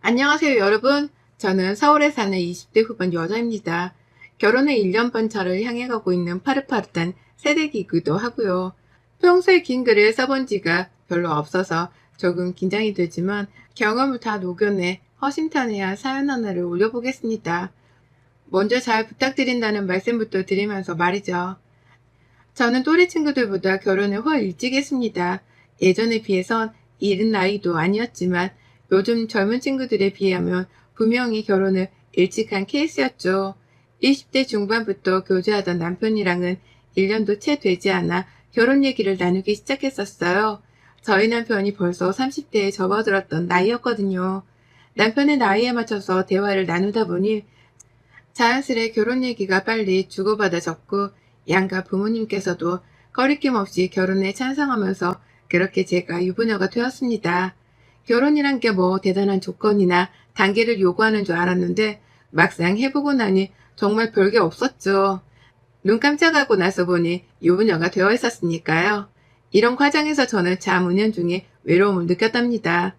안녕하세요, 여러분. 저는 서울에 사는 20대 후반 여자입니다. 결혼에 1년 반 차를 향해 가고 있는 파릇파릇한 새내기이기도 하고요. 평소에 긴 글을 써본 지가 별로 없어서 조금 긴장이 되지만 경험을 다 녹여내 허심탄회한 사연 하나를 올려보겠습니다. 먼저 잘 부탁드린다는 말씀부터 드리면서 말이죠. 저는 또래 친구들보다 결혼을 훨 일찍 했습니다. 예전에 비해선 이른 나이도 아니었지만 요즘 젊은 친구들에 비하면 분명히 결혼을 일찍 한 케이스였죠. 20대 중반부터 교제하던 남편이랑은 1년도 채 되지 않아 결혼 얘기를 나누기 시작했었어요. 저희 남편이 벌써 30대에 접어들었던 나이였거든요. 남편의 나이에 맞춰서 대화를 나누다 보니 자연스레 결혼 얘기가 빨리 주고받아졌고 양가 부모님께서도 거리낌 없이 결혼에 찬성하면서 그렇게 제가 유부녀가 되었습니다. 결혼이란 게 뭐 대단한 조건이나 단계를 요구하는 줄 알았는데 막상 해보고 나니 정말 별게 없었죠. 눈 깜짝하고 나서 보니 유부녀가 되어 있었으니까요. 이런 과정에서 저는 참 은연중에 외로움을 느꼈답니다.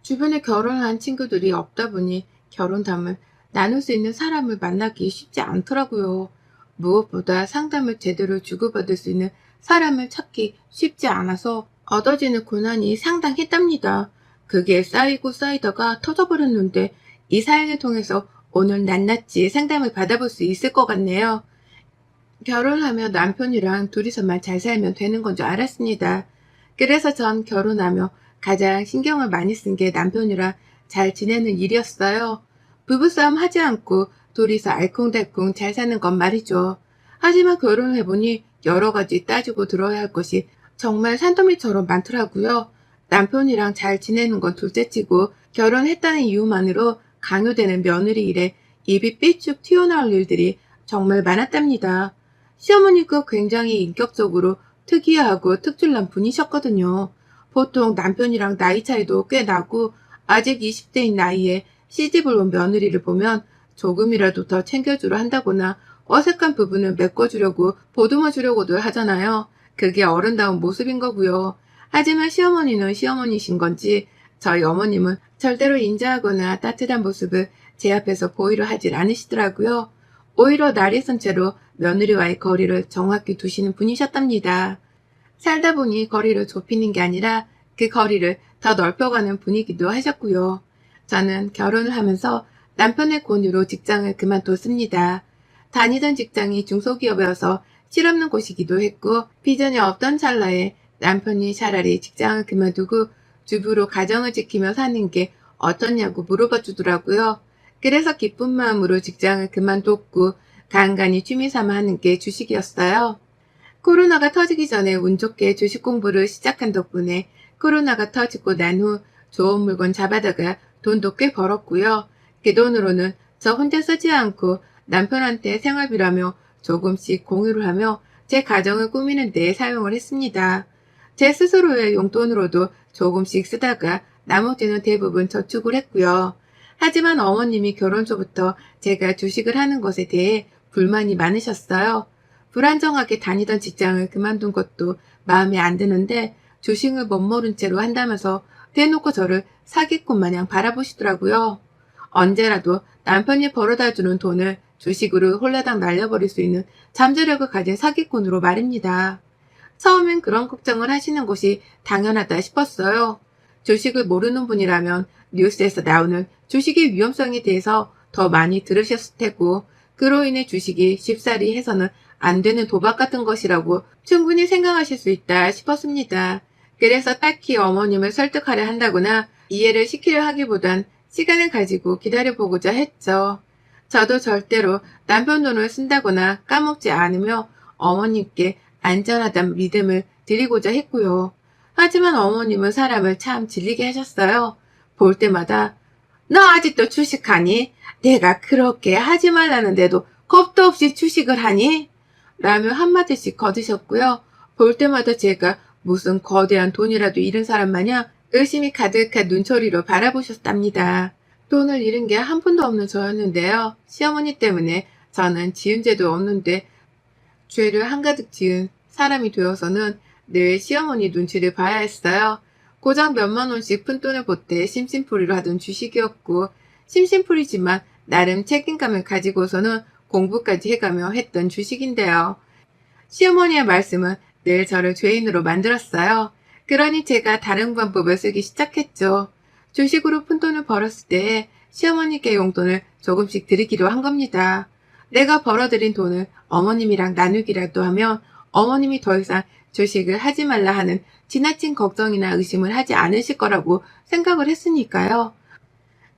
주변에 결혼한 친구들이 없다 보니 결혼담을 나눌 수 있는 사람을 만나기 쉽지 않더라고요. 무엇보다 상담을 제대로 주고받을 수 있는 사람을 찾기 쉽지 않아서 얻어지는 고난이 상당했답니다. 그게 쌓이고 쌓이다가 터져버렸는데 이 사연을 통해서 오늘 낱낱이 상담을 받아볼 수 있을 것 같네요. 결혼하며 남편이랑 둘이서만 잘 살면 되는 건 줄 알았습니다. 그래서 전 결혼하며 가장 신경을 많이 쓴 게 남편이랑 잘 지내는 일이었어요. 부부싸움 하지 않고 둘이서 알콩달콩 잘 사는 건 말이죠. 하지만 결혼을 해보니 여러 가지 따지고 들어야 할 것이 정말 산더미처럼 많더라고요. 남편이랑 잘 지내는 건 둘째치고 결혼했다는 이유만으로 강요되는 며느리 일에 입이 삐쭉 튀어나올 일들이 정말 많았답니다. 시어머니가 굉장히 인격적으로 특이하고 특출난 분이셨거든요. 보통 남편이랑 나이 차이도 꽤 나고 아직 20대인 나이에 시집을 온 며느리를 보면 조금이라도 더 챙겨주려 한다거나 어색한 부분을 메꿔주려고 보듬어주려고도 하잖아요. 그게 어른다운 모습인 거고요. 하지만 시어머니는 시어머니신 건지 저희 어머님은 절대로 인자하거나 따뜻한 모습을 제 앞에서 보이려 하질 않으시더라고요. 오히려 날이 선 채로 며느리와의 거리를 정확히 두시는 분이셨답니다. 살다 보니 거리를 좁히는 게 아니라 그 거리를 더 넓혀가는 분이기도 하셨고요. 저는 결혼을 하면서 남편의 권유로 직장을 그만뒀습니다. 다니던 직장이 중소기업이어서 실없는 곳이기도 했고 비전이 없던 찰나에 남편이 차라리 직장을 그만두고 주부로 가정을 지키며 사는 게 어떠냐고 물어봐 주더라고요. 그래서 기쁜 마음으로 직장을 그만뒀고 간간히 취미삼아 하는 게 주식이었어요. 코로나가 터지기 전에 운 좋게 주식 공부를 시작한 덕분에 코로나가 터지고 난 후 좋은 물건 잡아다가 돈도 꽤 벌었고요. 그 돈으로는 저 혼자 쓰지 않고 남편한테 생활비라며 조금씩 공유를 하며 제 가정을 꾸미는 데 사용을 했습니다. 제 스스로의 용돈으로도 조금씩 쓰다가 나머지는 대부분 저축을 했고요. 하지만 어머님이 결혼 초부터 제가 주식을 하는 것에 대해 불만이 많으셨어요. 불안정하게 다니던 직장을 그만둔 것도 마음에 안 드는데 주식을 멋모른 채로 한다면서 대놓고 저를 사기꾼 마냥 바라보시더라고요. 언제라도 남편이 벌어다주는 돈을 주식으로 홀라당 날려버릴 수 있는 잠재력을 가진 사기꾼으로 말입니다. 처음엔 그런 걱정을 하시는 것이 당연하다 싶었어요. 주식을 모르는 분이라면 뉴스에서 나오는 주식의 위험성에 대해서 더 많이 들으셨을 테고 그로 인해 주식이 쉽사리 해서는 안 되는 도박 같은 것이라고 충분히 생각하실 수 있다 싶었습니다. 그래서 딱히 어머님을 설득하려 한다거나 이해를 시키려 하기보단 시간을 가지고 기다려보고자 했죠. 저도 절대로 남편 돈을 쓴다거나 까먹지 않으며 어머님께 안전하다는 믿음을 드리고자 했고요. 하지만 어머님은 사람을 참 질리게 하셨어요. 볼 때마다 너 아직도 주식하니? 내가 그렇게 하지 말라는데도 겁도 없이 주식을 하니? 라며 한마디씩 거두셨고요. 볼 때마다 제가 무슨 거대한 돈이라도 잃은 사람 마냥 의심이 가득한 눈초리로 바라보셨답니다. 돈을 잃은 게 한 푼도 없는 저였는데요. 시어머니 때문에 저는 지은 죄도 없는데 죄를 한가득 지은 사람이 되어서는 늘 시어머니 눈치를 봐야 했어요. 고작 몇만 원씩 푼돈을 보태 심심풀이로 하던 주식이었고, 심심풀이지만 나름 책임감을 가지고서는 공부까지 해가며 했던 주식인데요. 시어머니의 말씀은 늘 저를 죄인으로 만들었어요. 그러니 제가 다른 방법을 쓰기 시작했죠. 주식으로 푼돈을 벌었을 때 시어머니께 용돈을 조금씩 드리기로 한 겁니다. 내가 벌어들인 돈을 어머님이랑 나누기라도 하면 어머님이 더 이상 주식을 하지 말라 하는 지나친 걱정이나 의심을 하지 않으실 거라고 생각을 했으니까요.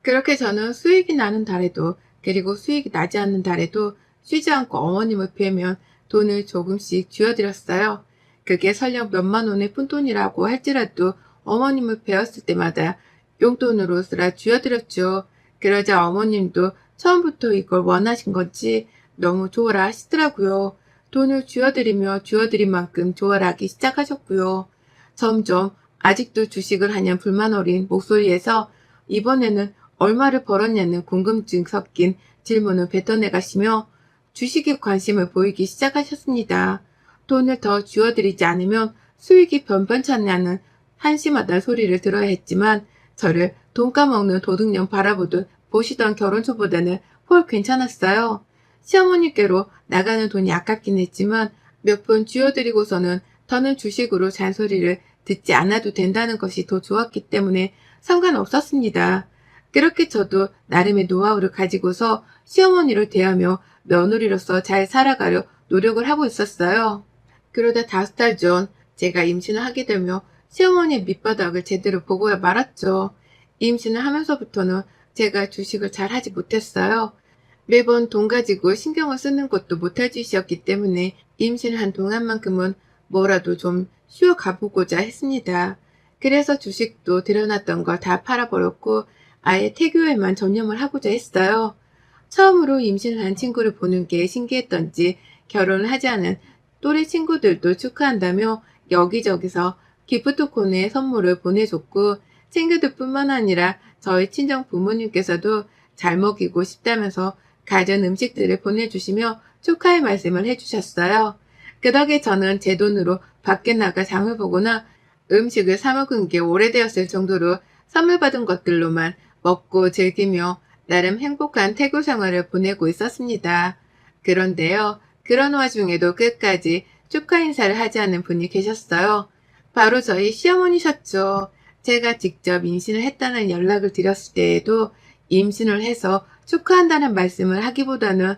그렇게 저는 수익이 나는 달에도, 그리고 수익이 나지 않는 달에도 쉬지 않고 어머님을 뵈면 돈을 조금씩 쥐어드렸어요. 그게 설령 몇만 원의 푼돈이라고 할지라도 어머님을 뵈었을 때마다 용돈으로 쓰라 쥐어드렸죠. 그러자 어머님도 처음부터 이걸 원하신 건지 너무 좋아라 하시더라고요. 돈을 쥐어드리며 쥐어드린 만큼 좋아라 하기 시작하셨고요. 점점 아직도 주식을 하냐 불만 어린 목소리에서 이번에는 얼마를 벌었냐는 궁금증 섞인 질문을 뱉어내 가시며 주식에 관심을 보이기 시작하셨습니다. 돈을 더 쥐어드리지 않으면 수익이 변변찮냐는 한심하다는 소리를 들어야 했지만 저를 돈 까먹는 도둑년 바라보듯 보시던 결혼초보다는 훨 괜찮았어요. 시어머니께로 나가는 돈이 아깝긴 했지만 몇 푼 쥐어드리고서는 더는 주식으로 잔소리를 듣지 않아도 된다는 것이 더 좋았기 때문에 상관없었습니다. 그렇게 저도 나름의 노하우를 가지고서 시어머니를 대하며 며느리로서 잘 살아가려 노력을 하고 있었어요. 그러다 5달 전 제가 임신을 하게 되며 시어머니의 밑바닥을 제대로 보고 말았죠. 임신을 하면서부터는 제가 주식을 잘 하지 못했어요. 매번 돈 가지고 신경을 쓰는 것도 못할 짓이었기 때문에 임신을 한 동안만큼은 뭐라도 좀 쉬어 가보고자 했습니다. 그래서 주식도 들여놨던 걸 다 팔아버렸고 아예 태교에만 전념을 하고자 했어요. 처음으로 임신을 한 친구를 보는 게 신기했던지 결혼을 하지 않은 또래 친구들도 축하한다며 여기저기서 기프트콘에 선물을 보내줬고 친구들 뿐만 아니라 저희 친정 부모님께서도 잘 먹이고 싶다면서 가전 음식들을 보내주시며 축하의 말씀을 해주셨어요. 그 덕에 저는 제 돈으로 밖에 나가 장을 보거나 음식을 사 먹은 게 오래되었을 정도로 선물 받은 것들로만 먹고 즐기며 나름 행복한 태교 생활을 보내고 있었습니다. 그런데요, 그런 와중에도 끝까지 축하 인사를 하지 않은 분이 계셨어요. 바로 저희 시어머니셨죠. 제가 직접 임신을 했다는 연락을 드렸을 때에도 임신을 해서 축하한다는 말씀을 하기보다는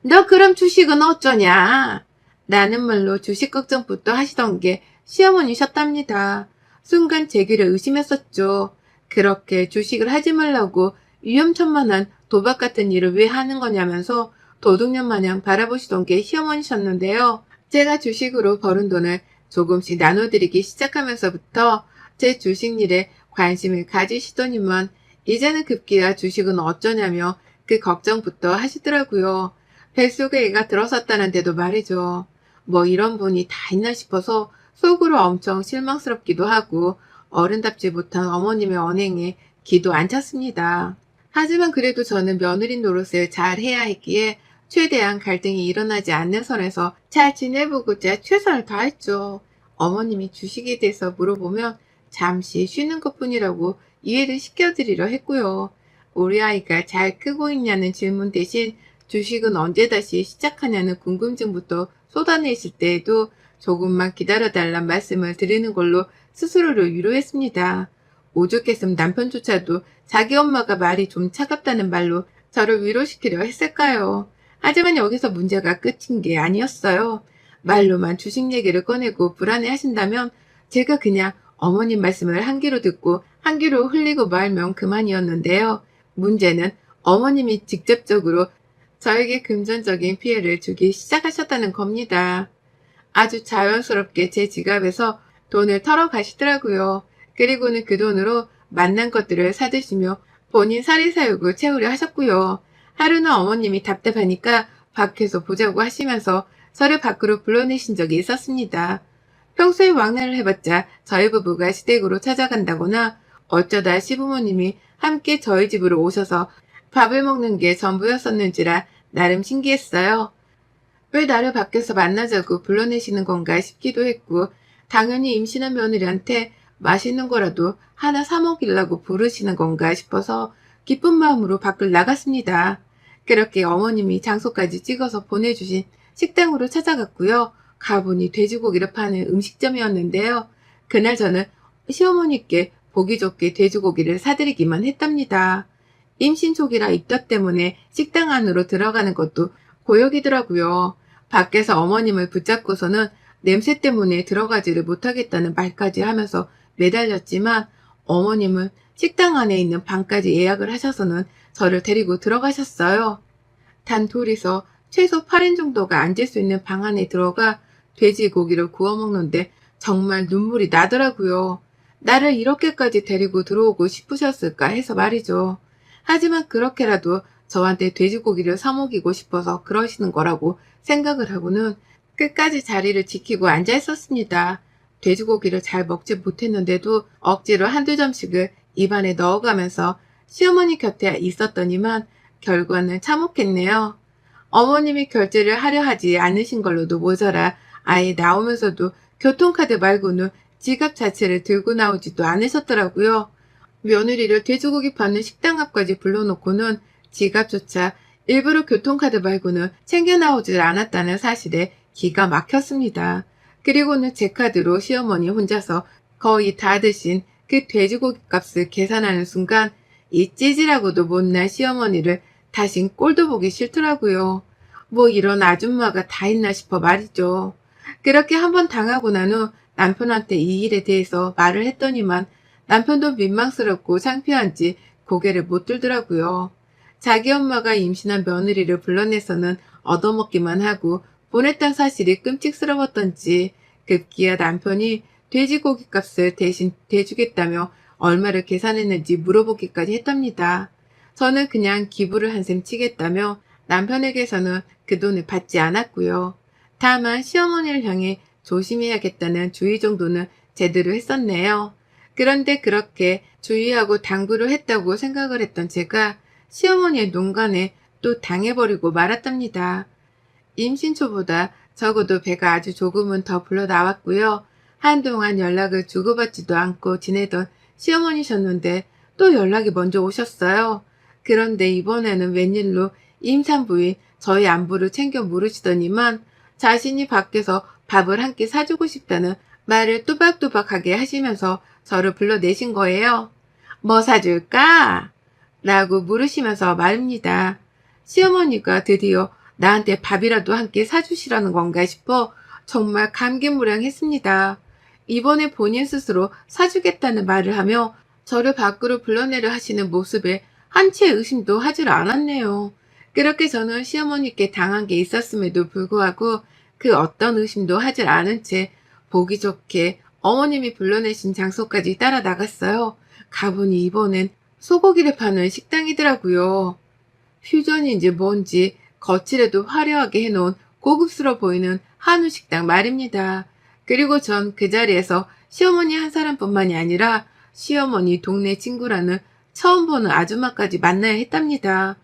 너 그럼 주식은 어쩌냐? 라는 말로 주식 걱정부터 하시던 게 시어머니셨답니다. 순간 제 귀를 의심했었죠. 그렇게 주식을 하지 말라고 위험천만한 도박 같은 일을 왜 하는 거냐면서 도둑년 마냥 바라보시던 게 시어머니셨는데요. 제가 주식으로 벌은 돈을 조금씩 나눠드리기 시작하면서부터 제 주식 일에 관심을 가지시더니만 이제는 급기야 주식은 어쩌냐며 그 걱정부터 하시더라고요. 뱃속에 애가 들어섰다는데도 말이죠. 뭐 이런 분이 다 있나 싶어서 속으로 엄청 실망스럽기도 하고 어른답지 못한 어머님의 언행에 기도 안 찼습니다. 하지만 그래도 저는 며느리 노릇을 잘 해야 했기에 최대한 갈등이 일어나지 않는 선에서 잘 지내보고자 최선을 다했죠. 어머님이 주식에 대해서 물어보면 잠시 쉬는 것뿐이라고 이해를 시켜드리려 했고요. 우리 아이가 잘 크고 있냐는 질문 대신 주식은 언제 다시 시작하냐는 궁금증부터 쏟아내실 때에도 조금만 기다려달란 말씀을 드리는 걸로 스스로를 위로했습니다. 오죽했으면 남편조차도 자기 엄마가 말이 좀 차갑다는 말로 저를 위로시키려 했을까요? 하지만 여기서 문제가 끝인 게 아니었어요. 말로만 주식 얘기를 꺼내고 불안해 하신다면 제가 그냥 어머님 말씀을 한 귀로 듣고 한 귀로 흘리고 말면 그만이었는데요. 문제는 어머님이 직접적으로 저에게 금전적인 피해를 주기 시작하셨다는 겁니다. 아주 자연스럽게 제 지갑에서 돈을 털어 가시더라고요. 그리고는 그 돈으로 만난 것들을 사드시며 본인 사리사욕을 채우려 하셨고요. 하루는 어머님이 답답하니까 밖에서 보자고 하시면서 저를 밖으로 불러내신 적이 있었습니다. 평소에 왕래를 해봤자 저희 부부가 시댁으로 찾아간다거나 어쩌다 시부모님이 함께 저희 집으로 오셔서 밥을 먹는 게 전부였었는지라 나름 신기했어요. 왜 나를 밖에서 만나자고 불러내시는 건가 싶기도 했고 당연히 임신한 며느리한테 맛있는 거라도 하나 사 먹이려고 부르시는 건가 싶어서 기쁜 마음으로 밖을 나갔습니다. 그렇게 어머님이 장소까지 찍어서 보내주신 식당으로 찾아갔고요. 가보니 돼지고기를 파는 음식점이었는데요. 그날 저는 시어머니께 보기 좋게 돼지고기를 사드리기만 했답니다. 임신 초기라 입덧 때문에 식당 안으로 들어가는 것도 고역이더라고요. 밖에서 어머님을 붙잡고서는 냄새 때문에 들어가지를 못하겠다는 말까지 하면서 매달렸지만 어머님은 식당 안에 있는 방까지 예약을 하셔서는 저를 데리고 들어가셨어요. 단 둘이서 최소 8인 정도가 앉을 수 있는 방 안에 들어가 돼지고기를 구워 먹는데 정말 눈물이 나더라고요. 나를 이렇게까지 데리고 들어오고 싶으셨을까 해서 말이죠. 하지만 그렇게라도 저한테 돼지고기를 사 먹이고 싶어서 그러시는 거라고 생각을 하고는 끝까지 자리를 지키고 앉아 있었습니다. 돼지고기를 잘 먹지 못했는데도 억지로 한두 점씩을 입안에 넣어가면서 시어머니 곁에 있었더니만 결과는 참혹했네요. 어머님이 결제를 하려 하지 않으신 걸로도 모자라 아예 나오면서도 교통카드 말고는 지갑 자체를 들고 나오지도 않으셨더라고요. 며느리를 돼지고기 파는 식당 앞까지 불러놓고는 지갑조차 일부러 교통카드 말고는 챙겨 나오질 않았다는 사실에 기가 막혔습니다. 그리고는 제 카드로 시어머니 혼자서 거의 다 드신 그 돼지고기 값을 계산하는 순간 이 찌질하고도 못난 시어머니를 다신 꼴도 보기 싫더라고요. 뭐 이런 아줌마가 다 있나 싶어 말이죠. 그렇게 한번 당하고 난 후 남편한테 이 일에 대해서 말을 했더니만 남편도 민망스럽고 창피한지 고개를 못 들더라고요. 자기 엄마가 임신한 며느리를 불러내서는 얻어먹기만 하고 보냈던 사실이 끔찍스러웠던지 급기야 남편이 돼지고기 값을 대신 대주겠다며 얼마를 계산했는지 물어보기까지 했답니다. 저는 그냥 기부를 한 셈 치겠다며 남편에게서는 그 돈을 받지 않았고요. 다만 시어머니를 향해 조심해야겠다는 주의 정도는 제대로 했었네요. 그런데 그렇게 주의하고 당부를 했다고 생각을 했던 제가 시어머니의 농간에 또 당해버리고 말았답니다. 임신 초보다 적어도 배가 아주 조금은 더 불러 나왔고요. 한동안 연락을 주고받지도 않고 지내던 시어머니셨는데 또 연락이 먼저 오셨어요. 그런데 이번에는 웬일로 임산부인 저희 안부를 챙겨 물으시더니만 자신이 밖에서 밥을 한 끼 사주고 싶다는 말을 또박또박하게 하시면서 저를 불러내신 거예요. 뭐 사줄까? 라고 물으시면서 말입니다. 시어머니가 드디어 나한테 밥이라도 한 끼 사주시라는 건가 싶어 정말 감개무량했습니다. 이번에 본인 스스로 사주겠다는 말을 하며 저를 밖으로 불러내려 하시는 모습에 한치의 의심도 하질 않았네요. 그렇게 저는 시어머니께 당한 게 있었음에도 불구하고 그 어떤 의심도 하질 않은 채 보기 좋게 어머님이 불러내신 장소까지 따라 나갔어요. 가보니 이번엔 소고기를 파는 식당이더라고요. 퓨전인지 뭔지 거칠에도 화려하게 해놓은 고급스러워 보이는 한우 식당 말입니다. 그리고 전 그 자리에서 시어머니 한 사람뿐만이 아니라 시어머니 동네 친구라는 처음 보는 아줌마까지 만나야 했답니다.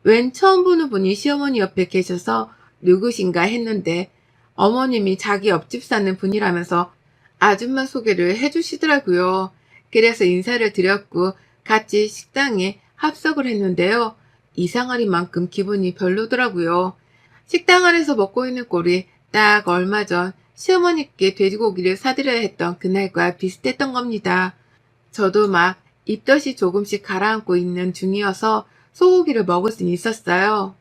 웬 처음 보는 분이 시어머니 옆에 계셔서 누구신가 했는데 어머님이 자기 옆집 사는 분이라면서 아줌마 소개를 해주시더라고요. 그래서 인사를 드렸고 같이 식당에 합석을 했는데요. 이상하리만큼 기분이 별로더라고요. 식당 안에서 먹고 있는 꼴이 딱 얼마 전 시어머니께 돼지고기를 사드려야 했던 그날과 비슷했던 겁니다. 저도 막 입덧이 조금씩 가라앉고 있는 중이어서 소고기를 먹을 수는 있었어요.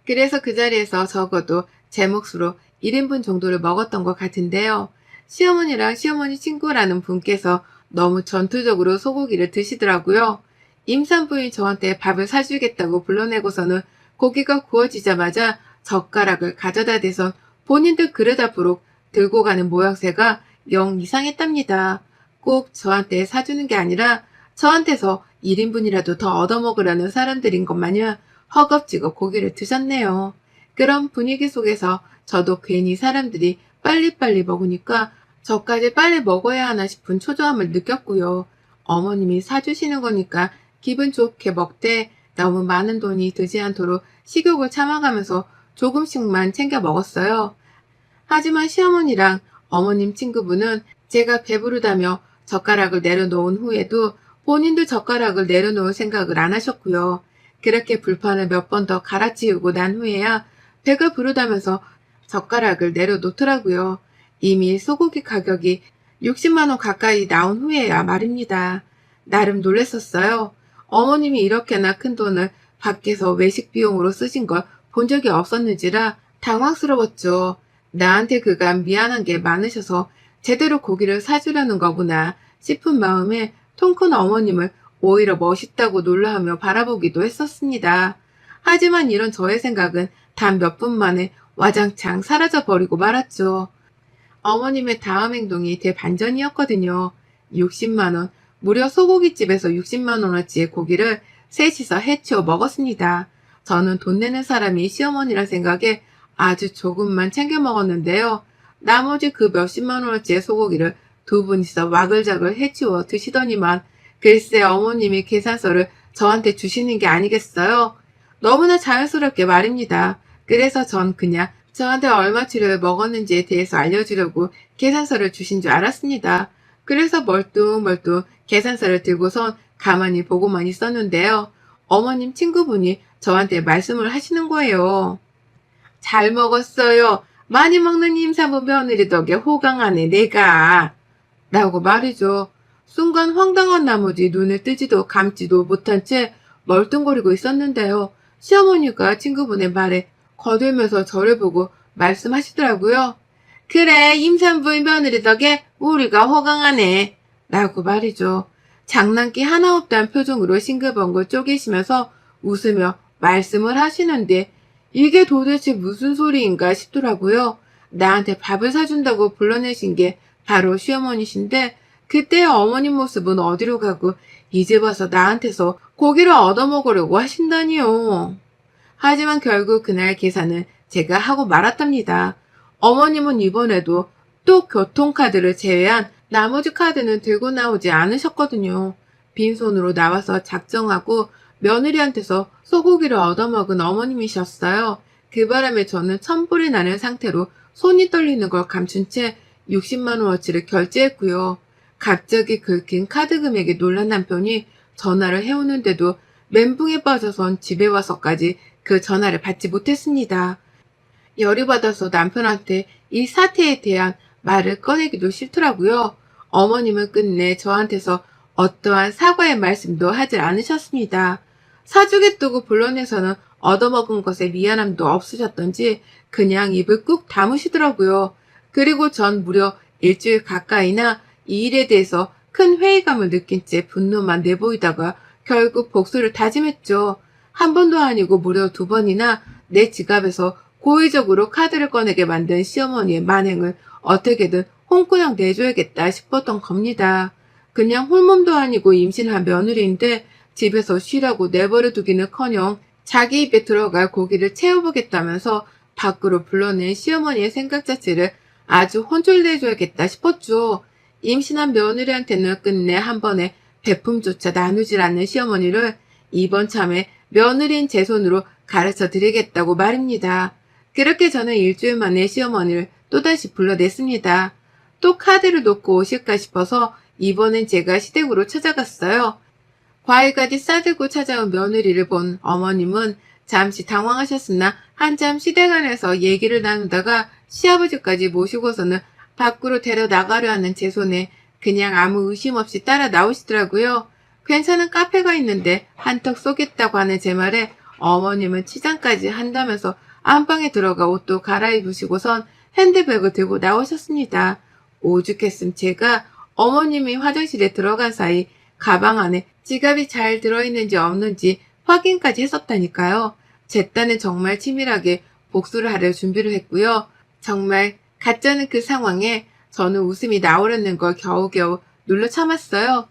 그래서 그 자리에서 적어도 제 몫으로 1인분 정도를 먹었던 것 같은데요. 시어머니랑 시어머니 친구라는 분께서 너무 전투적으로 소고기를 드시더라고요. 임산부인 저한테 밥을 사주겠다고 불러내고서는 고기가 구워지자마자 젓가락을 가져다 대선 본인들 그릇 앞으로 들고 가는 모양새가 영 이상했답니다. 꼭 저한테 사주는 게 아니라 저한테서 1인분이라도 더 얻어먹으라는 사람들인 것 마냥 허겁지겁 고기를 드셨네요. 그런 분위기 속에서 저도 괜히 사람들이 빨리빨리 먹으니까 저까지 빨리 먹어야 하나 싶은 초조함을 느꼈고요. 어머님이 사주시는 거니까 기분 좋게 먹되 너무 많은 돈이 들지 않도록 식욕을 참아가면서 조금씩만 챙겨 먹었어요. 하지만 시어머니랑 어머님 친구분은 제가 배부르다며 젓가락을 내려놓은 후에도 본인도 젓가락을 내려놓을 생각을 안 하셨고요. 그렇게 불판을 몇 번 더 갈아치우고 난 후에야 배가 부르다면서 젓가락을 내려놓더라고요. 이미 소고기 가격이 60만 원 가까이 나온 후에야 말입니다. 나름 놀랬었어요. 어머님이 이렇게나 큰 돈을 밖에서 외식 비용으로 쓰신 걸 본 적이 없었는지라 당황스러웠죠. 나한테 그간 미안한 게 많으셔서 제대로 고기를 사주려는 거구나 싶은 마음에 통 큰 어머님을 오히려 멋있다고 놀라하며 바라보기도 했었습니다. 하지만 이런 저의 생각은 단 몇 분 만에 와장창 사라져버리고 말았죠. 어머님의 다음 행동이 대반전이었거든요. 60만 원, 무려 소고기집에서 60만 원어치의 고기를 셋이서 해치워 먹었습니다. 저는 돈 내는 사람이 시어머니라 생각에 아주 조금만 챙겨 먹었는데요. 나머지 그 몇십만 원어치의 소고기를 두 분이서 와글자글 해치워 드시더니만 글쎄 어머님이 계산서를 저한테 주시는 게 아니겠어요? 너무나 자연스럽게 말입니다. 그래서 전 그냥 저한테 얼마치를 먹었는지에 대해서 알려주려고 계산서를 주신 줄 알았습니다. 그래서 멀뚱멀뚱 계산서를 들고선 가만히 보고만 있었는데요. 어머님 친구분이 저한테 말씀을 하시는 거예요. 잘 먹었어요. 많이 먹는 임산부 며느리 덕에 호강하네 내가. 라고 말이죠. 순간 황당한 나머지 눈을 뜨지도 감지도 못한 채 멀뚱거리고 있었는데요. 시어머니가 친구분의 말에 거들면서 저를 보고 말씀하시더라고요. 그래 임산부의 며느리 덕에 우리가 호강하네. 라고 말이죠. 장난기 하나 없다는 표정으로 싱글벙글 쪼개시면서 웃으며 말씀을 하시는데 이게 도대체 무슨 소리인가 싶더라고요. 나한테 밥을 사준다고 불러내신 게 바로 시어머니신데 그때의 어머님 모습은 어디로 가고 이제 와서 나한테서 고기를 얻어먹으려고 하신다니요. 하지만 결국 그날 계산은 제가 하고 말았답니다. 어머님은 이번에도 또 교통카드를 제외한 나머지 카드는 들고 나오지 않으셨거든요. 빈손으로 나와서 작정하고 며느리한테서 소고기를 얻어먹은 어머님이셨어요. 그 바람에 저는 천불이 나는 상태로 손이 떨리는 걸 감춘 채 60만 원어치를 결제했고요. 갑자기 긁힌 카드 금액에 놀란 남편이 전화를 해오는데도 멘붕에 빠져선 집에 와서까지 그 전화를 받지 못했습니다. 열이 받아서 남편한테 이 사태에 대한 말을 꺼내기도 싫더라고요. 어머님은 끝내 저한테서 어떠한 사과의 말씀도 하지 않으셨습니다. 사주겠다고 불러내서는 얻어먹은 것에 미안함도 없으셨던지 그냥 입을 꾹 다무시더라고요. 그리고 전 무려 일주일 가까이나 이 일에 대해서 큰 회의감을 느낀 채 분노만 내보이다가 결국 복수를 다짐했죠. 한 번도 아니고 무려 2번이나 내 지갑에서 고의적으로 카드를 꺼내게 만든 시어머니의 만행을 어떻게든 홍구냥 내줘야겠다 싶었던 겁니다. 그냥 홀몸도 아니고 임신한 며느리인데 집에서 쉬라고 내버려 두기는커녕 자기 입에 들어갈 고기를 채워보겠다면서 밖으로 불러낸 시어머니의 생각 자체를 아주 혼쭐내줘야겠다 싶었죠. 임신한 며느리한테는 끝내 한 번에 베품조차 나누질 않는 시어머니를 이번 참에 며느리인 제 손으로 가르쳐 드리겠다고 말입니다. 그렇게 저는 일주일 만에 시어머니를 또다시 불러냈습니다. 또 카드를 놓고 오실까 싶어서 이번엔 제가 시댁으로 찾아갔어요. 과일까지 싸들고 찾아온 며느리를 본 어머님은 잠시 당황하셨으나 한참 시댁 안에서 얘기를 나누다가 시아버지까지 모시고서는 밖으로 데려나가려 하는 제 손에 그냥 아무 의심 없이 따라 나오시더라고요. 괜찮은 카페가 있는데 한턱 쏘겠다고 하는 제 말에 어머님은 치장까지 한다면서 안방에 들어가 옷도 갈아입으시고선 핸드백을 들고 나오셨습니다. 오죽했음 제가 어머님이 화장실에 들어간 사이 가방 안에 지갑이 잘 들어있는지 없는지 확인까지 했었다니까요. 제 딴은 정말 치밀하게 복수를 하려 준비를 했고요. 정말 가짜는 그 상황에 저는 웃음이 나오려는 걸 겨우겨우 눌러 참았어요.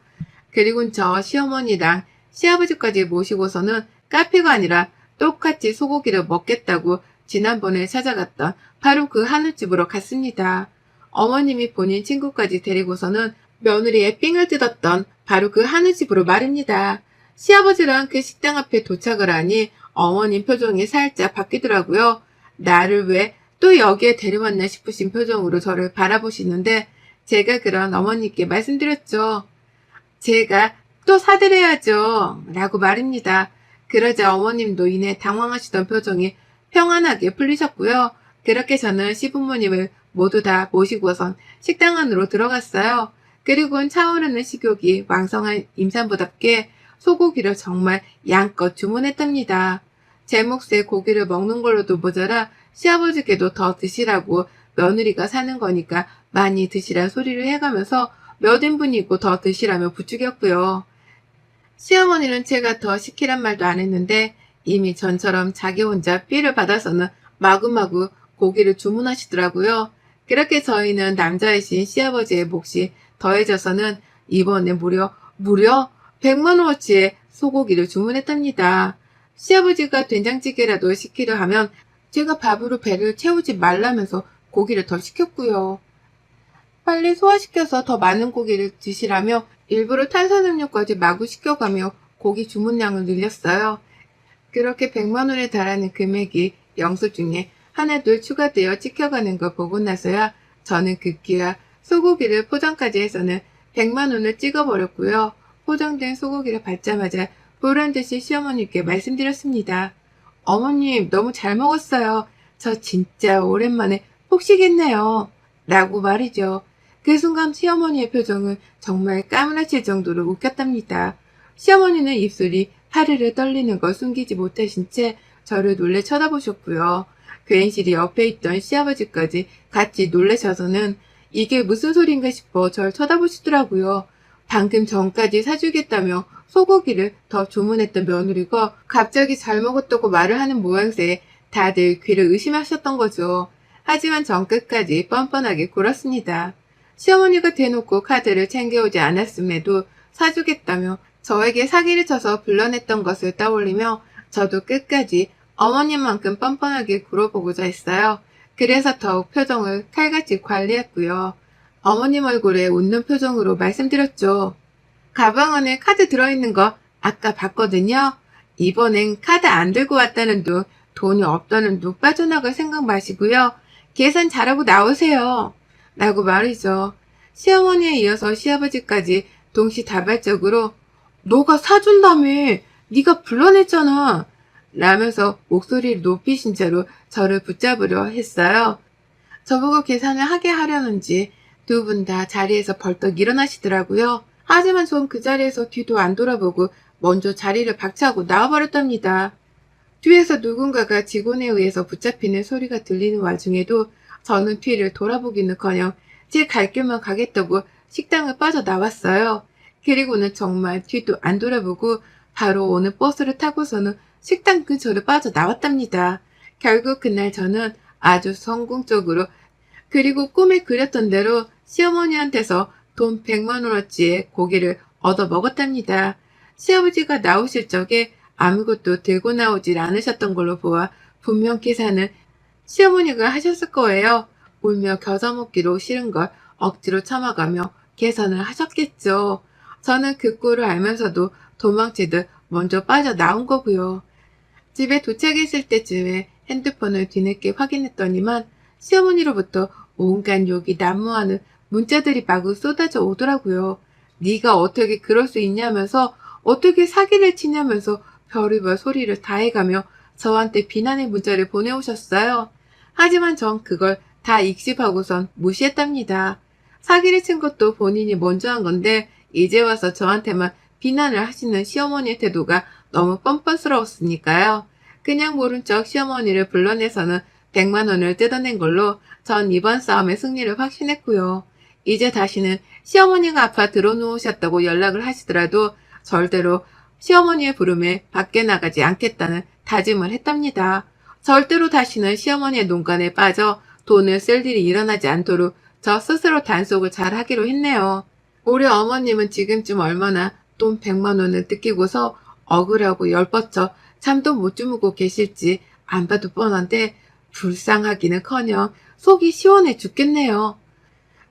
그리고 저 시어머니랑 시아버지까지 모시고서는 카페가 아니라 똑같이 소고기를 먹겠다고 지난번에 찾아갔던 바로 그 한우집으로 갔습니다. 어머님이 본인 친구까지 데리고서는 며느리의 삥을 뜯었던 바로 그 한우집으로 말입니다. 시아버지랑 그 식당 앞에 도착을 하니 어머님 표정이 살짝 바뀌더라고요. 나를 왜 또 여기에 데려왔나 싶으신 표정으로 저를 바라보시는데 제가 그런 어머니께 말씀드렸죠. 제가 또 사드려야죠. 라고 말입니다. 그러자 어머님도 이내 당황하시던 표정이 평안하게 풀리셨고요. 그렇게 저는 시부모님을 모두 다 모시고선 식당 안으로 들어갔어요. 그리고는 차오르는 식욕이 왕성한 임산부답게 소고기를 정말 양껏 주문했답니다. 제 몫의 고기를 먹는 걸로도 모자라 시아버지께도 더 드시라고 며느리가 사는 거니까 많이 드시란 소리를 해가면서 몇 인분이고 더 드시라며 부추겼고요. 시어머니는 제가 더 시키란 말도 안 했는데 이미 전처럼 자기 혼자 삐를 받아서는 마구마구 고기를 주문하시더라고요. 그렇게 저희는 남자이신 시아버지의 몫이 더해져서는 이번에 무려 100만 원어치의 소고기를 주문했답니다. 시아버지가 된장찌개라도 시키려 하면 제가 밥으로 배를 채우지 말라면서 고기를 더 시켰고요. 빨리 소화시켜서 더 많은 고기를 드시라며 일부러 탄산음료까지 마구 시켜가며 고기 주문량을 늘렸어요. 그렇게 100만 원에 달하는 금액이 영수증에 하나둘 추가되어 찍혀가는 걸 보고 나서야 저는 급기야 소고기를 포장까지 해서는 100만 원을 찍어버렸고요. 포장된 소고기를 받자마자 보란듯이 시어머니께 말씀드렸습니다. 어머님 너무 잘 먹었어요. 저 진짜 오랜만에 폭식했네요. 라고 말이죠. 그 순간 시어머니의 표정은 정말 까무라칠 정도로 웃겼답니다. 시어머니는 입술이 파르르 떨리는 걸 숨기지 못하신 채 저를 놀래 쳐다보셨고요. 괜시리 옆에 있던 시아버지까지 같이 놀라셔서는 이게 무슨 소린가 싶어 절 쳐다보시더라고요. 방금 전까지 사주겠다며 소고기를 더 주문했던 며느리가 갑자기 잘 먹었다고 말을 하는 모양새 다들 귀를 의심하셨던 거죠. 하지만 전 끝까지 뻔뻔하게 굴었습니다. 시어머니가 대놓고 카드를 챙겨오지 않았음에도 사주겠다며 저에게 사기를 쳐서 불러냈던 것을 떠올리며 저도 끝까지 어머님만큼 뻔뻔하게 굴어보고자 했어요. 그래서 더욱 표정을 칼같이 관리했고요. 어머님 얼굴에 웃는 표정으로 말씀드렸죠. 가방 안에 카드 들어있는 거 아까 봤거든요. 이번엔 카드 안 들고 왔다는 둥, 돈이 없다는 둥 빠져나갈 생각 마시고요. 계산 잘하고 나오세요. 라고 말이죠. 시어머니에 이어서 시아버지까지 동시다발적으로 너가 사준다며 네가 불러냈잖아 라면서 목소리를 높이신 채로 저를 붙잡으려 했어요. 저보고 계산을 하게 하려는지 두 분 다 자리에서 벌떡 일어나시더라고요. 하지만 전 그 자리에서 뒤도 안 돌아보고 먼저 자리를 박차고 나와버렸답니다. 뒤에서 누군가가 직원에 의해서 붙잡히는 소리가 들리는 와중에도 저는 뒤를 돌아보기는커녕 제 갈 길만 가겠다고 식당을 빠져나왔어요. 그리고는 정말 뒤도 안 돌아보고 바로 오는 버스를 타고서는 식당 근처를 빠져나왔답니다. 결국 그날 저는 아주 성공적으로 그리고 꿈에 그렸던 대로 시어머니한테서 돈 100만 원어치의 고기를 얻어 먹었답니다. 시아버지가 나오실 적에 아무것도 들고 나오질 않으셨던 걸로 보아 분명 계산은 시어머니가 하셨을 거예요. 울며 겨자먹기로 싫은 걸 억지로 참아가며 계산을 하셨겠죠. 저는 그 꼴을 알면서도 도망치듯 먼저 빠져나온 거고요. 집에 도착했을 때쯤에 핸드폰을 뒤늦게 확인했더니만 시어머니로부터 온갖 욕이 난무하는 문자들이 마구 쏟아져 오더라고요. 네가 어떻게 그럴 수 있냐면서 어떻게 사기를 치냐면서 별의별 소리를 다 해가며 저한테 비난의 문자를 보내오셨어요. 하지만 전 그걸 다 익십하고선 무시했답니다. 사기를 친 것도 본인이 먼저 한 건데 이제 와서 저한테만 비난을 하시는 시어머니의 태도가 너무 뻔뻔스러웠으니까요. 그냥 모른 척 시어머니를 불러내서는 100만 원을 뜯어낸 걸로 전 이번 싸움의 승리를 확신했고요. 이제 다시는 시어머니가 아파 들어누우셨다고 연락을 하시더라도 절대로 시어머니의 부름에 밖에 나가지 않겠다는 다짐을 했답니다. 절대로 다시는 시어머니의 농간에 빠져 돈을 쓸 일이 일어나지 않도록 저 스스로 단속을 잘 하기로 했네요. 우리 어머님은 지금쯤 얼마나 돈 100만 원을 뜯기고서 억울하고 열뻗쳐 잠도 못 주무고 계실지 안 봐도 뻔한데 불쌍하기는커녕 속이 시원해 죽겠네요.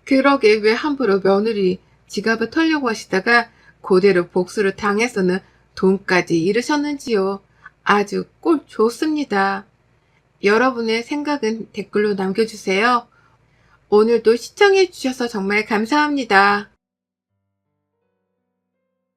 그러게 왜 함부로 며느리 지갑을 털려고 하시다가 그대로 복수를 당해서는 돈까지 잃으셨는지요. 아주 꼴 좋습니다. 여러분의 생각은 댓글로 남겨주세요. 오늘도 시청해주셔서 정말 감사합니다.